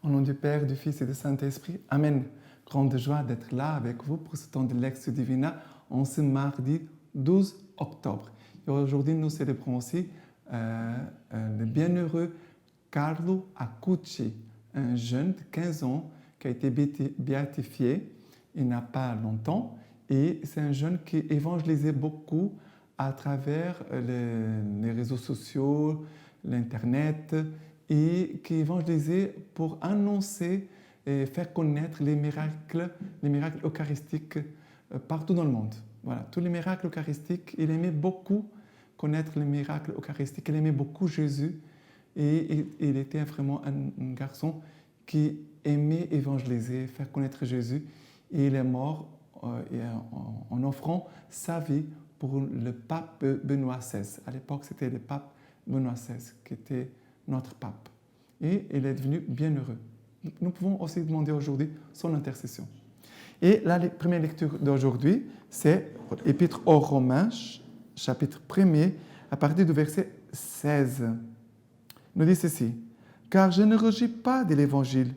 Au nom du Père, du Fils et du Saint-Esprit. Amen. Grande joie d'être là avec vous pour ce temps de Lex Divina en ce mardi 12 octobre. Et aujourd'hui, nous célébrons aussi le bienheureux Carlo Acucci, un jeune de 15 ans qui a été béatifié il n'y a pas longtemps. Et c'est un jeune qui évangélisait beaucoup à travers les réseaux sociaux, l'Internet, et qui évangélisait pour annoncer et faire connaître les miracles eucharistiques partout dans le monde. Voilà, tous les miracles eucharistiques, il aimait beaucoup connaître les miracles eucharistiques, il aimait beaucoup Jésus, et il était vraiment un garçon qui aimait évangéliser, faire connaître Jésus, et il est mort en offrant sa vie pour le pape Benoît XVI. À l'époque, c'était le pape Benoît XVI qui était notre pape. Et il est devenu bienheureux. Nous pouvons aussi demander aujourd'hui son intercession. Et la première lecture d'aujourd'hui, c'est l'Épître aux Romains, chapitre 1er, à partir du verset 16. Nous dit ceci: « Car je ne rougis pas de l'Évangile.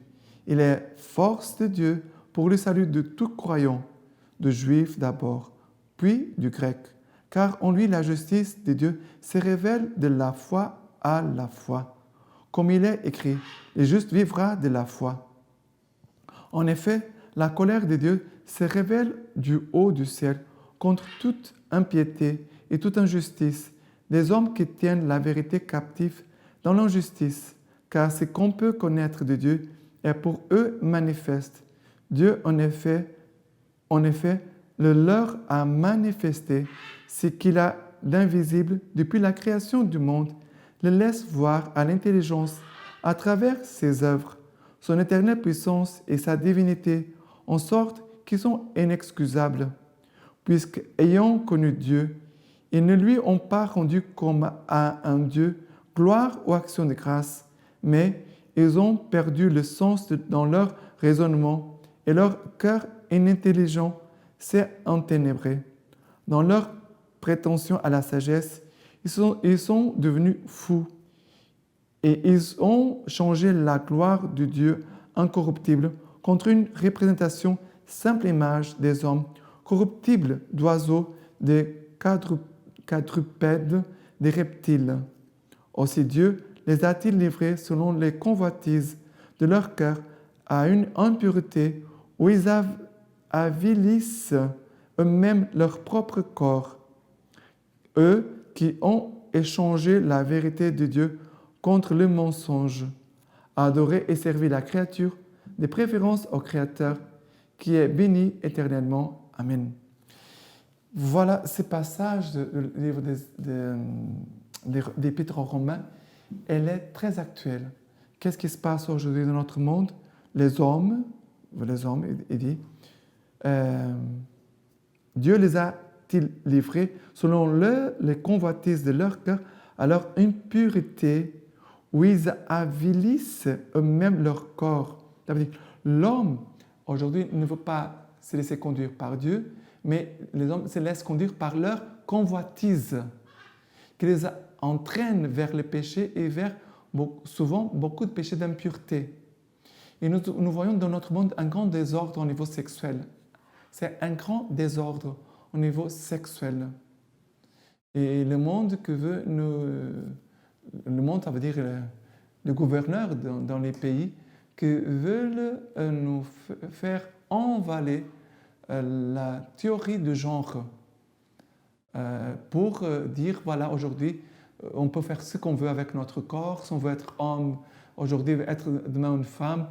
Il est force de Dieu pour le salut de tout croyant, de juif d'abord, puis du grec. Car en lui la justice de Dieu se révèle de la foi à la foi. Comme il est écrit, le juste vivra de la foi. En effet, la colère de Dieu se révèle du haut du ciel contre toute impiété et toute injustice des hommes qui tiennent la vérité captive dans l'injustice, car ce qu'on peut connaître de Dieu est pour eux manifeste. Dieu, en effet, le leur a manifesté ce qu'il a d'invisible depuis la création du monde, le laisse voir à l'intelligence à travers ses œuvres, son éternelle puissance et sa divinité, en sorte qu'ils sont inexcusables, puisque, ayant connu Dieu, ils ne lui ont pas rendu comme à un Dieu gloire ou action de grâce, mais ils ont perdu le sens dans leur raisonnement et leur cœur inintelligent s'est enténébré. Dans leur prétention à la sagesse, ils sont devenus fous et ils ont changé la gloire de Dieu incorruptible contre une représentation simple image des hommes, corruptible d'oiseaux, des quadrupèdes, des reptiles. Aussi Dieu les a-t-il livrés selon les convoitises de leur cœur à une impureté où ils avilissent eux-mêmes leur propre corps. Eux qui ont échangé la vérité de Dieu contre le mensonge, adoré et servi la créature, de préférence au Créateur, qui est béni éternellement. Amen. Voilà ce passage du livre d'Épître aux Romains. Elle est très actuelle. Qu'est-ce qui se passe aujourd'hui dans notre monde? Les hommes, il dit, Dieu les a-t-il livrés selon les convoitises de leur cœur à leur impureté, où ils avilissent eux-mêmes leur corps. Ça veut dire, l'homme, aujourd'hui, ne veut pas se laisser conduire par Dieu, mais les hommes se laissent conduire par leur convoitise, qui les entraîne vers le péché et vers souvent beaucoup de péchés d'impureté. Et nous voyons dans notre monde un grand désordre au niveau sexuel. C'est un grand désordre au niveau sexuel. Et le monde que veut le monde, ça veut dire le gouverneur dans les pays, qui veulent nous faire envaler la théorie du genre pour dire, voilà, aujourd'hui, on peut faire ce qu'on veut avec notre corps, si on veut être homme, aujourd'hui, être demain une femme.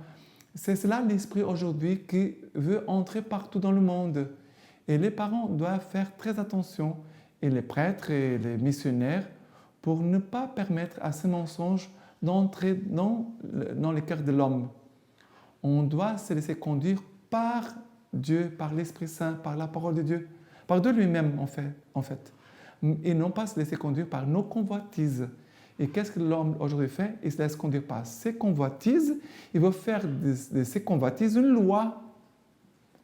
C'est cela l'esprit aujourd'hui qui veut entrer partout dans le monde. Et les parents doivent faire très attention, et les prêtres et les missionnaires, pour ne pas permettre à ces mensonges d'entrer dans le cœur de l'homme. On doit se laisser conduire par Dieu, par l'Esprit Saint, par la parole de Dieu, par Dieu lui-même en fait. Et non pas se laisser conduire par nos convoitises. Et qu'est-ce que l'homme aujourd'hui fait? Il se laisse conduire par ses convoitises. Il veut faire de ses convoitises une loi.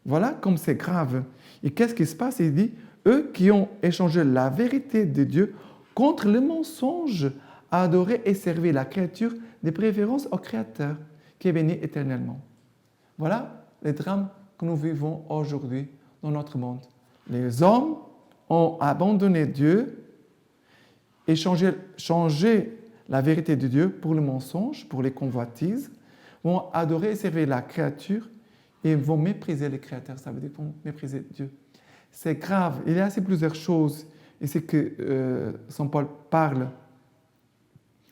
Voilà comme c'est grave. Et qu'est-ce qui se passe? Il dit, eux qui ont échangé la vérité de Dieu contre le mensonge, adoré et servi la créature, de préférence au Créateur, qui est béni éternellement. Voilà les drames que nous vivons aujourd'hui dans notre monde. Les hommes ont abandonné Dieu et changé la vérité de Dieu pour le mensonge, pour les convoitises, vont adorer et servir la créature et vont mépriser le Créateur. Ça veut dire qu'ils vont mépriser Dieu. C'est grave. Il y a assez plusieurs choses, et c'est que Saint Paul parle.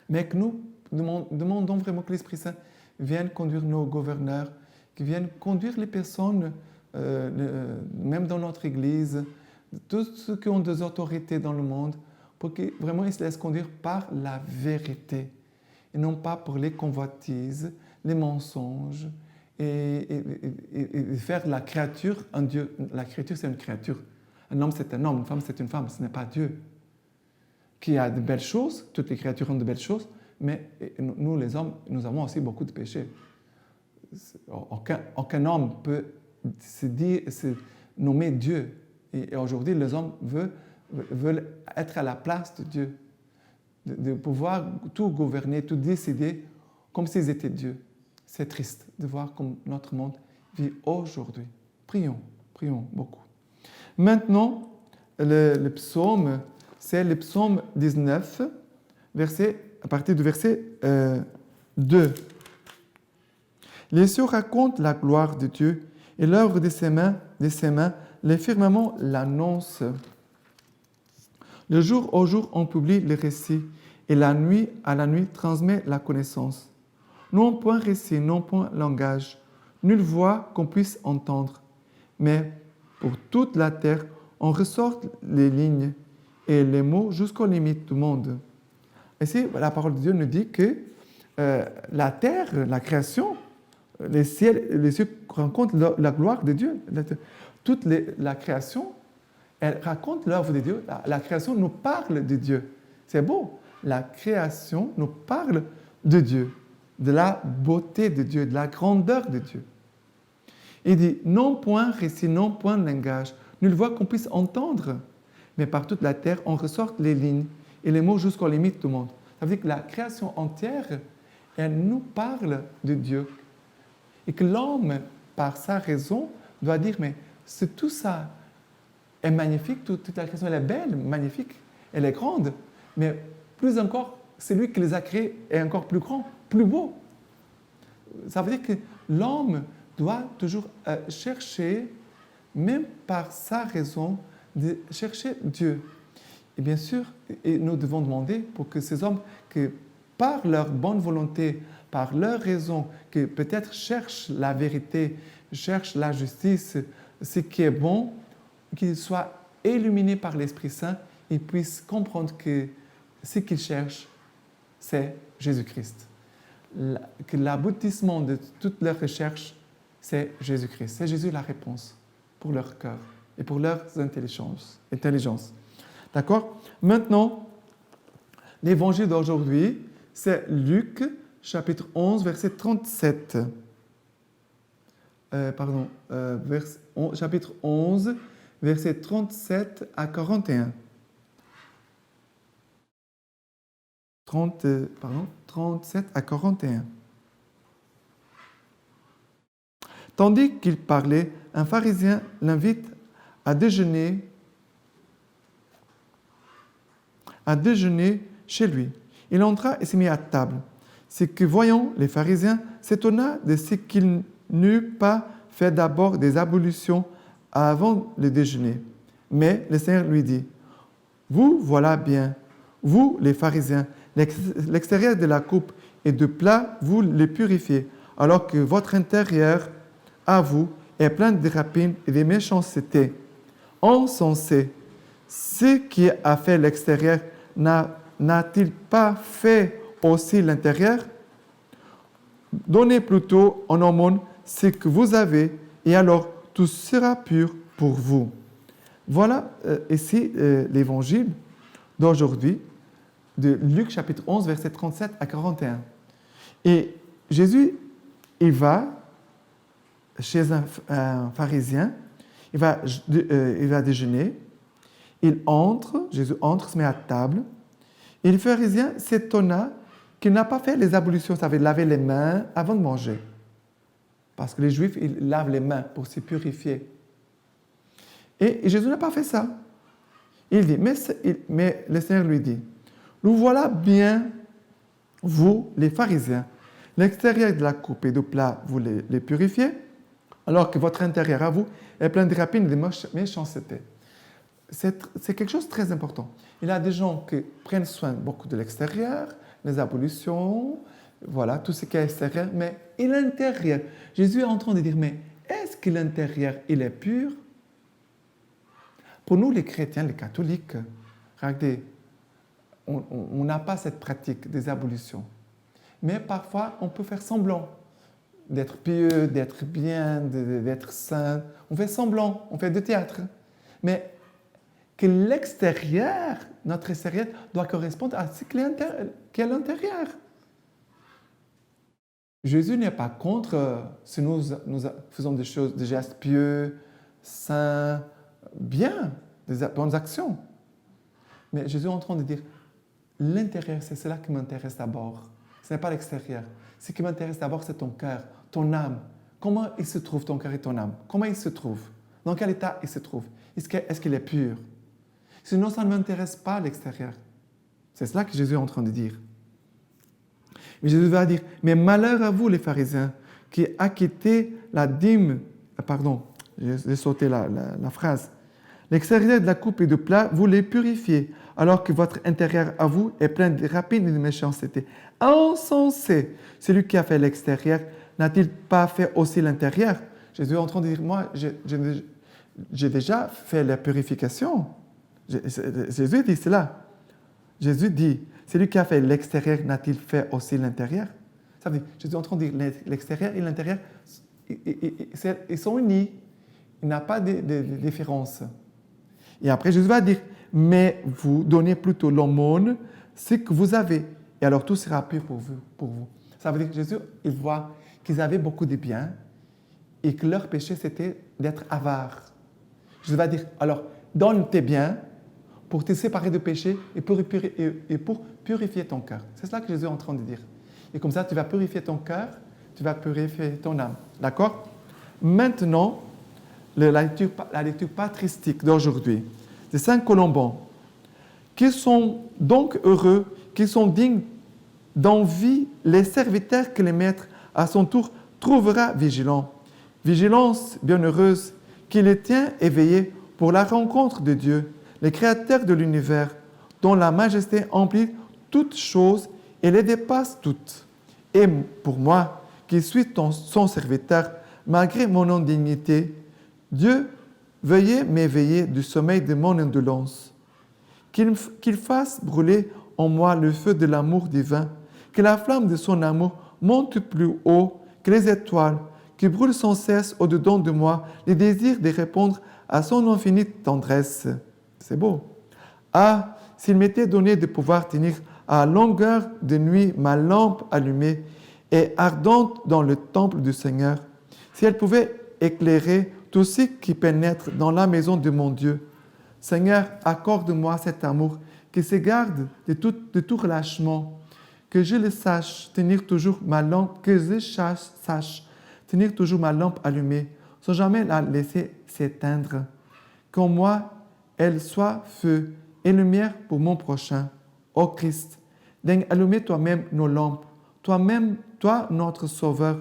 Mais que nous demandons vraiment que l'Esprit Saint vienne conduire nos gouverneurs, qui viennent conduire les personnes, même dans notre Église, tous ceux qui ont des autorités dans le monde, pour que vraiment ils se laissent conduire par la vérité, et non pas pour les convoitises, les mensonges, et faire la créature un Dieu. La créature, c'est une créature. Un homme, c'est un homme. Une femme, c'est une femme. Ce n'est pas Dieu. Qui a de belles choses, toutes les créatures ont de belles choses, mais nous, les hommes, nous avons aussi beaucoup de péchés. Aucun homme peut se nommer Dieu. Et aujourd'hui, les hommes veulent être à la place de Dieu, de pouvoir tout gouverner, tout décider comme s'ils étaient Dieu. C'est triste de voir comme notre monde vit aujourd'hui. Prions beaucoup. Maintenant, le psaume, c'est le psaume 19, à partir du verset 2. Les cieux racontent la gloire de Dieu et l'œuvre de ses mains, les firmaments l'annoncent. Le jour au jour, on publie les récits et la nuit à la nuit transmet la connaissance. Non point récit, non point langage, nulle voix qu'on puisse entendre. Mais pour toute la terre, on ressort les lignes et les mots jusqu'aux limites du monde. Ici, la parole de Dieu nous dit que la terre, la création, les cieux racontent la gloire de Dieu. Toute la création, elle raconte l'œuvre de Dieu. La création nous parle de Dieu. C'est beau. La création nous parle de Dieu, de la beauté de Dieu, de la grandeur de Dieu. Il dit, non point récit, non point langage, nulle voix qu'on puisse entendre, mais par toute la terre, on ressort les lignes et les mots jusqu'aux limites du monde. Ça veut dire que la création entière, elle nous parle de Dieu. Et que l'homme, par sa raison, doit dire, mais tout ça est magnifique, toute la création, elle est belle, magnifique, elle est grande, mais plus encore, celui qui les a créés est encore plus grand, plus beau. Ça veut dire que l'homme doit toujours chercher, même par sa raison, de chercher Dieu. Et bien sûr, nous devons demander pour que ces hommes, que par leur bonne volonté, par leur raison, que peut-être cherchent la vérité, cherchent la justice, ce qui est bon, qu'ils soient illuminés par l'Esprit Saint et puissent comprendre que ce qu'ils cherchent, c'est Jésus-Christ. Que l'aboutissement de toute leur recherche, c'est Jésus-Christ. C'est Jésus la réponse pour leur cœur et pour leurs intelligences. D'accord? Maintenant, l'évangile d'aujourd'hui, c'est Luc, chapitre 11, verset 37. Chapitre 11, verset 37 à 41. 37 à 41. Tandis qu'il parlait, un pharisien l'invite à déjeuner chez lui. Il entra et s'est mis à table. Ce que voyant les pharisiens s'étonna de ce qu'il n'eût pas fait d'abord des ablutions avant le déjeuner. Mais le Seigneur lui dit, « Vous voilà bien, vous les pharisiens, l'extérieur de la coupe et de plat, vous les purifiez, alors que votre intérieur, à vous, est plein de rapines et de méchanceté. Insensé, ce qui a fait l'extérieur n'a-t-il pas fait aussi l'intérieur? Donnez plutôt en aumône ce que vous avez, et alors tout sera pur pour vous. » Voilà ici l'évangile d'aujourd'hui, de Luc chapitre 11, verset 37 à 41. Et Jésus, il va chez un pharisien, il va déjeuner, Jésus entre, se met à table, et le pharisien s'étonna qu'il n'a pas fait les ablutions, ça veut dire laver les mains avant de manger. Parce que les Juifs, ils lavent les mains pour se purifier. Et Jésus n'a pas fait ça. Il dit, mais le Seigneur lui dit, nous voilà bien, vous, les pharisiens, l'extérieur de la coupe et du plat, vous les purifiez, alors que votre intérieur à vous est plein de rapines et de méchanceté. C'est quelque chose de très important. Il y a des gens qui prennent soin beaucoup de l'extérieur, les ablutions, voilà, tout ce qui est extérieur, mais et l'intérieur. Jésus est en train de dire, mais est-ce que l'intérieur, il est pur? Pour nous, les chrétiens, les catholiques, regardez, on n'a pas cette pratique des ablutions. Mais parfois, on peut faire semblant d'être pieux, d'être bien, d'être saint. On fait semblant, on fait du théâtre. Mais que l'extérieur, notre extérieur, doit correspondre à ce qu'est l'intérieur. Jésus n'est pas contre si nous faisons des choses, des gestes pieux, saints, bien, des bonnes actions. Mais Jésus est en train de dire, l'intérieur, c'est cela qui m'intéresse d'abord. Ce n'est pas l'extérieur. Ce qui m'intéresse d'abord, c'est ton cœur, ton âme. Comment il se trouve, ton cœur et ton âme? Comment il se trouve? Dans quel état il se trouve? Est-ce qu'il est pur? Sinon, ça ne m'intéresse pas l'extérieur. C'est cela que Jésus est en train de dire. Mais Jésus va dire, mais malheur à vous les pharisiens, qui acquittez la dîme, pardon, j'ai sauté la phrase. L'extérieur de la coupe et du plat, vous les purifiez, alors que votre intérieur à vous est plein de rapines et de méchanceté. Insensé, celui qui a fait l'extérieur, n'a-t-il pas fait aussi l'intérieur? Jésus est en train de dire, moi, j'ai déjà fait la purification. Jésus dit cela. Jésus dit, celui qui a fait l'extérieur, n'a-t-il fait aussi l'intérieur? Ça veut dire, Jésus est en train de dire, l'extérieur et l'intérieur, ils sont unis. Il n'y a pas de différence. Et après, Jésus va dire, mais vous donnez plutôt l'aumône, ce que vous avez, et alors tout sera pur pour vous. Ça veut dire que Jésus, il voit qu'ils avaient beaucoup de biens et que leur péché, c'était d'être avares. Jésus va dire, alors, donne tes biens pour te séparer de péché et pour purifier ton cœur. C'est cela que Jésus est en train de dire. Et comme ça, tu vas purifier ton cœur, tu vas purifier ton âme. D'accord? Maintenant, la lecture patristique d'aujourd'hui, de Saint Colomban, qui sont donc heureux, qui sont dignes d'envie les serviteurs que le maître, à son tour, trouvera vigilants. Vigilance bienheureuse qui les tient éveillés pour la rencontre de Dieu, le Créateur de l'univers, dont la majesté emplit toutes choses et les dépasse toutes. Et pour moi, qui suis son serviteur, malgré mon indignité, Dieu, veuillez m'éveiller du sommeil de mon indolence, qu'il fasse brûler en moi le feu de l'amour divin, que la flamme de son amour monte plus haut que les étoiles, qui brûle sans cesse au-dedans de moi le désir de répondre à son infinie tendresse. C'est beau. Ah, s'il m'était donné de pouvoir tenir à longueur de nuit ma lampe allumée et ardente dans le temple du Seigneur, si elle pouvait éclairer tous ceux qui pénètrent dans la maison de mon Dieu. Seigneur, accorde-moi cet amour qui se garde de tout relâchement, que je le sache tenir toujours ma lampe, sache tenir toujours ma lampe allumée, sans jamais la laisser s'éteindre. Qu'en moi, elle soit feu et lumière pour mon prochain. Ô Christ, daigne allumer toi-même nos lampes, toi-même, toi notre Sauveur,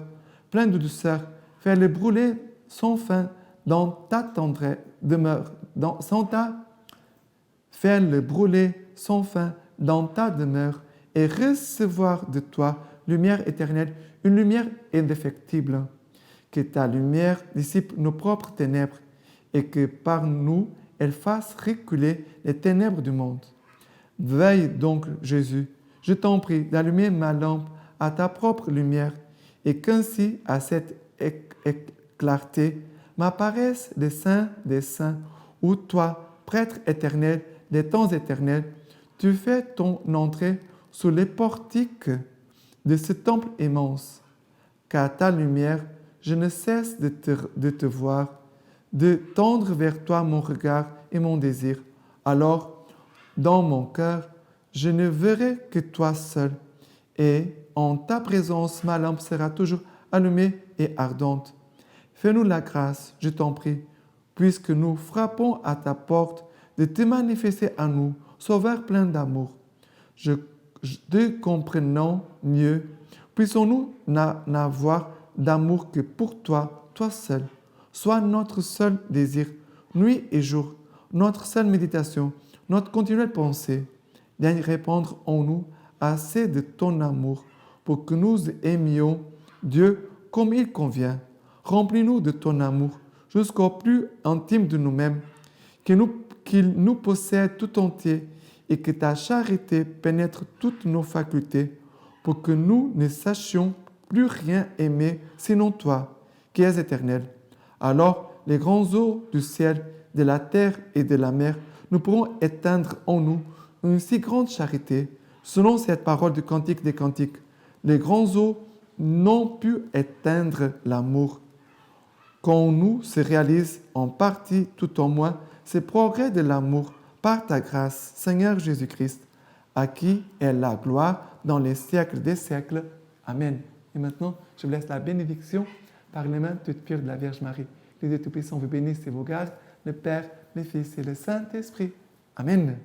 plein de douceur, fais-le brûler sans fin dans ta tendre demeure, fais-le brûler sans fin dans ta demeure et recevoir de toi lumière éternelle, une lumière indéfectible. Que ta lumière dissipe nos propres ténèbres et que par nous, elle fasse reculer les ténèbres du monde. Veille donc, Jésus, je t'en prie d'allumer ma lampe à ta propre lumière et qu'ainsi, à cette clarté, m'apparaissent les saints des saints, où toi, prêtre éternel des temps éternels, tu fais ton entrée sous les portiques de ce temple immense. Qu'à ta lumière, je ne cesse de te voir, de tendre vers toi mon regard et mon désir. Alors, dans mon cœur, je ne verrai que toi seul, et en ta présence, ma lampe sera toujours allumée et ardente. Fais-nous la grâce, je t'en prie, puisque nous frappons à ta porte, de te manifester à nous, Sauveur plein d'amour. Te comprenons mieux, puissons-nous n'avoir d'amour que pour toi, toi seul. Sois notre seul désir, nuit et jour, notre seule méditation, notre continuelle pensée. Viens répandre en nous assez de ton amour pour que nous aimions Dieu comme il convient. Remplis-nous de ton amour jusqu'au plus intime de nous-mêmes, qu'il nous possède tout entier et que ta charité pénètre toutes nos facultés pour que nous ne sachions plus rien aimer sinon toi, qui es éternel. Alors, les grands eaux du ciel, de la terre et de la mer, nous pourrons éteindre en nous une si grande charité, selon cette parole du Cantique des Cantiques. Les grands eaux n'ont pu éteindre l'amour. Quand nous se réalise en partie tout au moins ces progrès de l'amour par ta grâce, Seigneur Jésus-Christ, à qui est la gloire dans les siècles des siècles. Amen. Et maintenant, je vous laisse la bénédiction par les mains toutes pures de la Vierge Marie. Que Dieu Tout-Puissant vous bénisse et vous garde, le Père, le Fils et le Saint-Esprit. Amen.